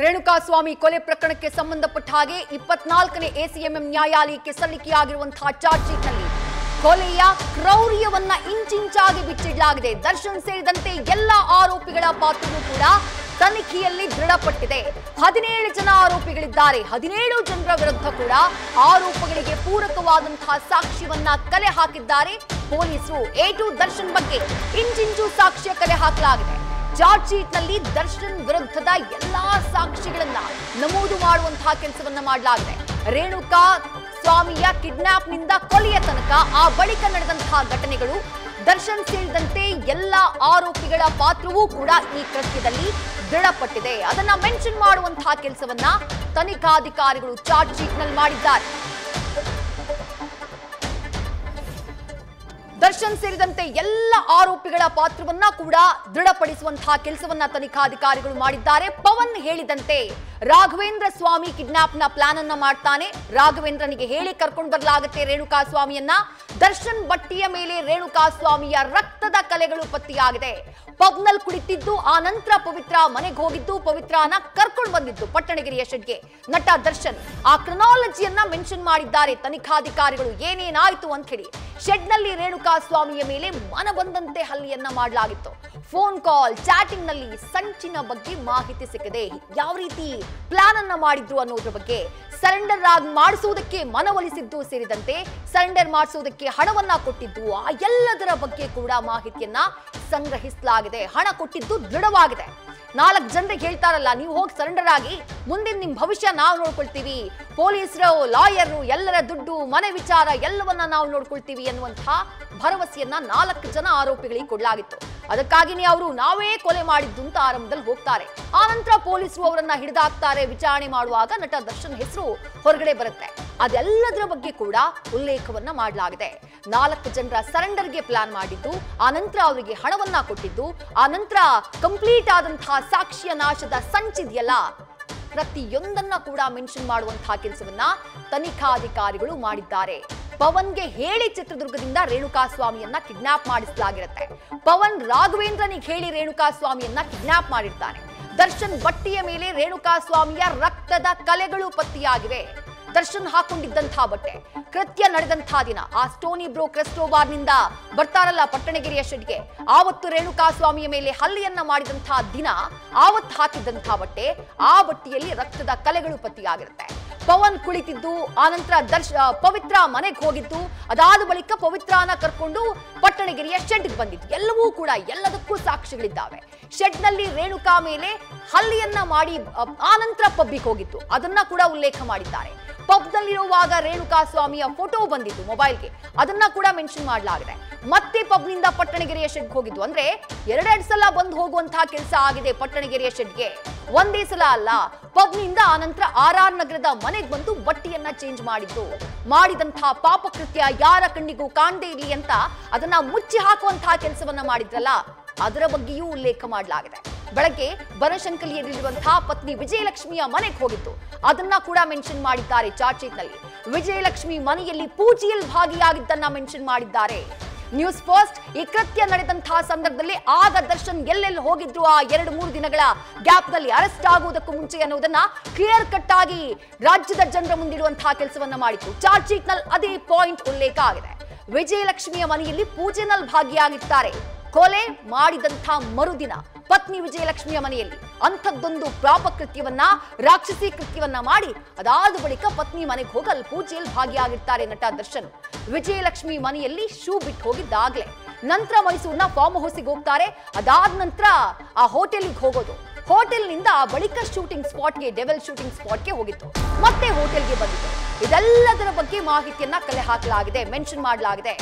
ರೇಣುಕಾಸ್ವಾಮಿ ಕೊಲೆ ಪ್ರಕರಣಕ್ಕೆ ಸಂಬಂಧಪಟ್ಟ ಹಾಗೆ 24ನೇ ಎಸಿಎಂಎಂ ನ್ಯಾಯಾಲಯಕ್ಕೆ ಸಲ್ಲಿಕೆಯಾಗಿರುವಂತಹ ಚಾರ್ಜ್ ಶೀಟ್ನಲ್ಲಿ ಕೊಲೆಯ ಕ್ರೌರ್ಯವನ್ನ ಇಂಚಿಂಚಾಗಿ ಬಿಚ್ಚಿಡಲಾಗಿದೆ. ದರ್ಶನ್ ಸೇರಿದಂತೆ ಎಲ್ಲ ಆರೋಪಿಗಳ ಪಾತ್ರವೂ ಕೂಡ ತನಿಖೆಯಲ್ಲಿ ದೃಢಪಟ್ಟಿದೆ. 17 ಜನ ಆರೋಪಿಗಳಿದ್ದಾರೆ. 17 ಜನರ ವಿರುದ್ಧ ಕೂಡ ಆರೋಪಗಳಿಗೆ ಪೂರಕವಾದಂತಹ ಸಾಕ್ಷ್ಯವನ್ನ ಕಲೆ ಹಾಕಿದ್ದಾರೆ ಪೊಲೀಸರು. A2 ದರ್ಶನ್ ಬಗ್ಗೆ ಇಂಚಿಂಚು ಸಾಕ್ಷ್ಯ ಕಲೆ ಹಾಕಲಾಗಿದೆ. ಚಾರ್ಜ್ ಶೀಟ್ನಲ್ಲಿ ದರ್ಶನ್ ವಿರುದ್ಧದ ಎಲ್ಲಾ ಸಾಕ್ಷಿಗಳನ್ನ ನಮೂದು ಮಾಡುವಂತಹ ಕೆಲಸವನ್ನ ಮಾಡಲಾಗಿದೆ. ರೇಣುಕಾ ಸ್ವಾಮಿಯ ಕಿಡ್ನಾಪ್ನಿಂದ ಕೊಲೆಯ ತನಕ ಆ ಬಳಿಕ ನಡೆದಂತಹ ಘಟನೆಗಳು, ದರ್ಶನ್ ಸೇರಿದಂತೆ ಎಲ್ಲ ಆರೋಪಿಗಳ ಪಾತ್ರವೂ ಕೂಡ ಈ ಕೃತ್ಯದಲ್ಲಿ ದೃಢಪಟ್ಟಿದೆ. ಅದನ್ನ ಮೆನ್ಷನ್ ಮಾಡುವಂತಹ ಕೆಲಸವನ್ನ ತನಿಖಾಧಿಕಾರಿಗಳು ಚಾರ್ಜ್ ಶೀಟ್ನಲ್ಲಿ ಮಾಡಿದ್ದಾರೆ. ದರ್ಶನ್ ಸೇರಿದಂತೆ ಎಲ್ಲ ಆರೋಪಿಗಳ ಪಾತ್ರವನ್ನ ಕೂಡ ದೃಢಪಡಿಸುವಂತಹ ಕೆಲಸವನ್ನ ತನಿಖಾಧಿಕಾರಿಗಳು ಮಾಡಿದ್ದಾರೆ. ಪವನ್ ಹೇಳಿದಂತೆ ರಾಘವೇಂದ್ರ ಸ್ವಾಮಿ ಕಿಡ್ನಾಪ್ ನ ಪ್ಲಾನ್ ಅನ್ನ ಮಾಡ್ತಾನೆ. ರಾಘವೇಂದ್ರನಿಗೆ ಹೇಳಿ ಕರ್ಕೊಂಡು ಬರಲಾಗುತ್ತೆ ರೇಣುಕಾ ಸ್ವಾಮಿಯನ್ನ. ದರ್ಶನ್ ಬಟ್ಟಿಯ ಮೇಲೆ ರೇಣುಕಾ ಸ್ವಾಮಿಯ ರಕ್ತದ ಕಲೆಗಳು ಪತ್ತೆಯಾಗಿದೆ. ಪಬ್ನಲ್ಲಿ ಕುಳಿತಿದ್ದು, ಆ ನಂತರ ಪವಿತ್ರ ಮನೆಗೆ ಹೋಗಿದ್ದು, ಪವಿತ್ರನ ಕರ್ಕೊಂಡು ಬಂದಿದ್ದು ಪಟ್ಟಣಗೆರೆಯ ಶೆಡ್ಗೆ ನಟ ದರ್ಶನ್. ಆ ಕ್ರೊನಾಲಜಿಯನ್ನ ಮೆನ್ಷನ್ ಮಾಡಿದ್ದಾರೆ ತನಿಖಾಧಿಕಾರಿಗಳು. ಏನೇನಾಯ್ತು ಅಂತ ಹೇಳಿ ಶೆಡ್ ನಲ್ಲಿ ರೇಣುಕಾ ಸ್ವಾಮಿಯ ಮೇಲೆ ಮನ ಬಂದಂತೆ ಹಲ್ಲೆಯನ್ನ ಮಾಡಲಾಗಿತ್ತು. ಫೋನ್ ಕಾಲ್, ಚಾಟಿಂಗ್ ನಲ್ಲಿ ಸಂಚಿನ ಬಗ್ಗೆ ಮಾಹಿತಿ ಸಿಕ್ಕಿದೆ. ಯಾವ ರೀತಿ ಪ್ಲಾನ್ ಅನ್ನ ಮಾಡಿದ್ರು ಅನ್ನೋದ್ರ ಬಗ್ಗೆ, ಸರೆಂಡರ್ ಆಗಿ ಮಾಡಿಸುವುದಕ್ಕೆ ಮನವೊಲಿಸಿದ್ದು ಸೇರಿದಂತೆ ಸರೆಂಡರ್ ಮಾಡಿಸುವುದಕ್ಕೆ ಹಣವನ್ನ ಕೊಟ್ಟಿದ್ದು, ಆ ಎಲ್ಲದರ ಬಗ್ಗೆ ಕೂಡ ಮಾಹಿತಿಯನ್ನ ಸಂಗ್ರಹಿಸಲಾಗಿದೆ. ಹಣ ಕೊಟ್ಟಿದ್ದು ದೃಢವಾಗಿದೆ. 4 ಜನರಿಗೆ ಹೇಳ್ತಾರಲ್ಲ, ನೀವು ಹೋಗಿ ಸರೆಂಡರ್ ಆಗಿ, ಮುಂದಿನ ನಿಮ್ ಭವಿಷ್ಯ ನಾವು ನೋಡ್ಕೊಳ್ತೀವಿ, ಪೊಲೀಸರು, ಲಾಯರು, ಎಲ್ಲರ ದುಡ್ಡು, ಮನೆ ವಿಚಾರ ಎಲ್ಲವನ್ನ ನಾವು ನೋಡ್ಕೊಳ್ತೀವಿ ಅನ್ನುವಂತಹ ಭರವಸೆಯನ್ನ 4 ಜನ ಆರೋಪಿಗಳಿಗೆ ಕೊಡಲಾಗಿತ್ತು. ಅದಕ್ಕಾಗಿನೇ ಅವರು ನಾವೇ ಕೊಲೆ ಮಾಡಿದ್ದು ಅಂತ ಆರಂಭದಲ್ಲಿ ಹೋಗ್ತಾರೆ. ಆ ನಂತರ ಪೊಲೀಸರು ಅವರನ್ನ ಹಿಡಿದಾಕ್ತಾರೆ. ವಿಚಾರಣೆ ಮಾಡುವಾಗ ನಟ ದರ್ಶನ್ ಹೆಸರು ಹೊರಗಡೆ ಬರುತ್ತೆ. ಅದೆಲ್ಲದರ ಬಗ್ಗೆ ಕೂಡ ಉಲ್ಲೇಖವನ್ನ ಮಾಡಲಾಗಿದೆ. 4 ಜನರ ಸರೆಂಡರ್ಗೆ ಪ್ಲಾನ್ ಮಾಡಿದ್ದು, ಆ ನಂತರ ಅವರಿಗೆ ಹಣವನ್ನ ಕೊಟ್ಟಿದ್ದು, ಆ ನಂತರ ಕಂಪ್ಲೀಟ್ ಆದಂತಹ ಸಾಕ್ಷ್ಯ ನಾಶದ ಸಂಚಿದೆಯಲ್ಲ, ಪ್ರತಿಯೊಂದನ್ನ ಕೂಡ ಮೆನ್ಷನ್ ಮಾಡುವಂತಹ ಕೆಲಸವನ್ನ ತನಿಖಾಧಿಕಾರಿಗಳು ಮಾಡಿದ್ದಾರೆ. ಪವನ್ಗೆ ಹೇಳಿ ಚಿತ್ರದುರ್ಗದಿಂದ ರೇಣುಕಾ ಸ್ವಾಮಿಯನ್ನ ಕಿಡ್ನಾಪ್ ಮಾಡಿಸಲಾಗಿರುತ್ತೆ. ಪವನ್ ರಾಘವೇಂದ್ರನಿಗೆ ಹೇಳಿ ರೇಣುಕಾ ಸ್ವಾಮಿಯನ್ನ ಕಿಡ್ನಾಪ್ ಮಾಡಿರ್ತಾನೆ. ದರ್ಶನ್ ಬಟ್ಟೆಯ ಮೇಲೆ ರೇಣುಕಾ ಸ್ವಾಮಿಯ ರಕ್ತದ ಕಲೆಗಳು ಪತ್ತೆಯಾಗಿವೆ. ದರ್ಶನ್ ಹಾಕೊಂಡಿದ್ದಂತಹ ಬಟ್ಟೆ, ಕೃತ್ಯ ನಡೆದಂತಹ ದಿನ, ಆ ಸ್ಟೋನಿ ಬ್ರೋ ಕ್ರೆಸ್ಟೋ ಬಾರ್ನಿಂದ ಬರ್ತಾರಲ್ಲ ಪಟ್ಟಣಗೆರೆಯ ಶೆಡ್ಗೆ, ಆವತ್ತು ರೇಣುಕಾ ಸ್ವಾಮಿಯ ಮೇಲೆ ಹಲ್ಲೆಯನ್ನ ಮಾಡಿದಂತಹ ದಿನ, ಆವತ್ತು ಹಾಕಿದ್ದಂತಹ ಬಟ್ಟೆ, ಆ ಬಟ್ಟೆಯಲ್ಲಿ ರಕ್ತದ ಕಲೆಗಳು ಪತ್ತೆಯಾಗಿರುತ್ತೆ. ಪವನ್ ಕುಳಿತಿದ್ದು, ಆನಂತರ ಪವಿತ್ರ ಮನೆಗೆ ಹೋಗಿದ್ದು, ಅದಾದ ಬಳಿಕ ಪವಿತ್ರನ ಕರ್ಕೊಂಡು ಪಟ್ಟಣಗೆರೆಯ ಶೆಡ್ಗೆ ಬಂದಿದ್ದು, ಎಲ್ಲವೂ ಕೂಡ ಎಲ್ಲದಕ್ಕೂ ಸಾಕ್ಷಿಗಳಿದ್ದಾವೆ. ಶೆಡ್ ನಲ್ಲಿ ರೇಣುಕಾ ಮೇಲೆ ಹಲ್ಲೆಯನ್ನ ಮಾಡಿ ಆನಂತರ ಪಬ್ಬಿಗೆ ಹೋಗಿದ್ದು, ಅದನ್ನ ಕೂಡ ಉಲ್ಲೇಖ ಮಾಡಿದ್ದಾರೆ. ಪಬ್ ನಲ್ಲಿರುವಾಗ ರೇಣುಕಾ ಸ್ವಾಮಿಯ ಫೋಟೋ ಬಂದಿದ್ದು ಮೊಬೈಲ್ಗೆ, ಅದನ್ನ ಕೂಡ ಮೆನ್ಷನ್ ಮಾಡಲಾಗಿದೆ. ಮತ್ತೆ ಪಬ್ ನಿಂದ ಪಟ್ಟಣಗೆರೆಯ ಶೆಡ್ಗೆ ಹೋಗಿದ್ದು, ಅಂದ್ರೆ 2 ಸಲ ಬಂದು ಹೋಗುವಂತಹ ಕೆಲಸ ಆಗಿದೆ ಪಟ್ಟಣಗೆರೆಯ ಶೆಡ್ಗೆ. ಒಂದೇ ಸಲ ಅಲ್ಲ, ಪಬ್ ನಿಂದ ಆನಂತರ RR ನಗರದ ಮನೆಗೆ ಬಂದು ಬಟ್ಟೆಯನ್ನ ಚೇಂಜ್ ಮಾಡಿದಂತಹ ಪಾಪಕೃತ್ಯ ಯಾರ ಕಣ್ಣಿಗೂ ಕಾಣದೇ ಇರಲಿ ಅಂತ ಅದನ್ನ ಮುಚ್ಚಿ ಹಾಕುವಂತಹ ಕೆಲಸವನ್ನ ಮಾಡಿದ್ರಲ್ಲ, ಅದರ ಬಗ್ಗೆಯೂ ಉಲ್ಲೇಖ ಮಾಡಲಾಗಿದೆ. ಬೆಳಗ್ಗೆ ಬನಶಂಕರಿಯಲ್ಲಿರುವಂತಹ ಪತ್ನಿ ವಿಜಯಲಕ್ಷ್ಮಿಯ ಮನೆಗೆ ಹೋಗಿತ್ತು, ಅದನ್ನ ಕೂಡ ಮೆನ್ಷನ್ ಮಾಡಿದ್ದಾರೆ ಚಾರ್ಜ್ ಶೀಟ್ ನಲ್ಲಿ. ವಿಜಯಲಕ್ಷ್ಮಿ ಮನೆಯಲ್ಲಿ ಪೂಜೆಯಲ್ಲಿ ಭಾಗಿಯಾಗಿದ್ದನ್ನ ಮೆನ್ಷನ್ ಮಾಡಿದ್ದಾರೆ. ನ್ಯೂಸ್ ಫಸ್ಟ್ ಈ ಕೃತ್ಯ ನಡೆದಂತಹ ಸಂದರ್ಭದಲ್ಲಿ ಆಗ ದರ್ಶನ್ ಎಲ್ಲೆಲ್ಲಿ ಹೋಗಿದ್ರು, ಆ 2-3 ದಿನಗಳ ಗ್ಯಾಪ್ ನಲ್ಲಿ ಅರೆಸ್ಟ್ ಆಗುವುದಕ್ಕೂ ಮುಂಚೆ ಅನ್ನೋದನ್ನ ಕ್ಲಿಯರ್ ಕಟ್ ಆಗಿ ರಾಜ್ಯದ ಜನರ ಮುಂದಿಡುವಂತಹ ಕೆಲಸವನ್ನ ಮಾಡಿತ್ತು. ಚಾರ್ಜ್ ಶೀಟ್ ನಲ್ಲಿ ಅದೇ ಪಾಯಿಂಟ್ ಉಲ್ಲೇಖ ಆಗಿದೆ. ವಿಜಯಲಕ್ಷ್ಮಿಯ ಮನೆಯಲ್ಲಿ ಪೂಜೆನಲ್ಲಿ ಭಾಗಿಯಾಗಿರ್ತಾರೆ. ಕೊಲೆ ಮಾಡಿದಂತಹ ಮರುದಿನ ಪತ್ನಿ ವಿಜಯಲಕ್ಷ್ಮಿಯ ಮನೆಯಲ್ಲಿ ಅಂಥದ್ದೊಂದು ಪಾಪಕೃತ್ಯವನ್ನ, ರಾಕ್ಷಸಿ ಕೃತ್ಯವನ್ನ ಮಾಡಿ ಅದಾದ ಬಳಿಕ ಪತ್ನಿ ಮನೆಗೆ ಹೋಗಿ ಅಲ್ಲಿ ಪೂಜೆಯಲ್ಲಿ ಭಾಗಿಯಾಗಿರ್ತಾರೆ ನಟ ದರ್ಶನ್. ವಿಜಯಲಕ್ಷ್ಮಿ ಮನೆಯಲ್ಲಿ ಶೂ ಬಿಟ್ಟು ಹೋಗಿದ್ದಾಗ್ಲೇ ನಂತರ ಮೈಸೂರಿನ ಫಾರ್ಮ್ ಹೌಸ್ಗೆ ಹೋಗ್ತಾರೆ. ಅದಾದ ನಂತರ ಆ ಹೋಟೆಲ್ಗೆ ಹೋಗೋದು, ಹೋಟೆಲ್ನಿಂದ ಆ ಬಳಿಕ ಶೂಟಿಂಗ್ ಸ್ಪಾಟ್ಗೆ, ಡೆವಲ್ ಶೂಟಿಂಗ್ ಸ್ಪಾಟ್ಗೆ ಹೋಗಿತ್ತು, ಮತ್ತೆ ಹೋಟೆಲ್ಗೆ ಬಂದಿತ್ತು. ಇದೆಲ್ಲದರ ಬಗ್ಗೆ ಮಾಹಿತಿಯನ್ನ ಕಲೆ ಹಾಕಲಾಗಿದೆ, ಮೆನ್ಷನ್ ಮಾಡಲಾಗಿದೆ.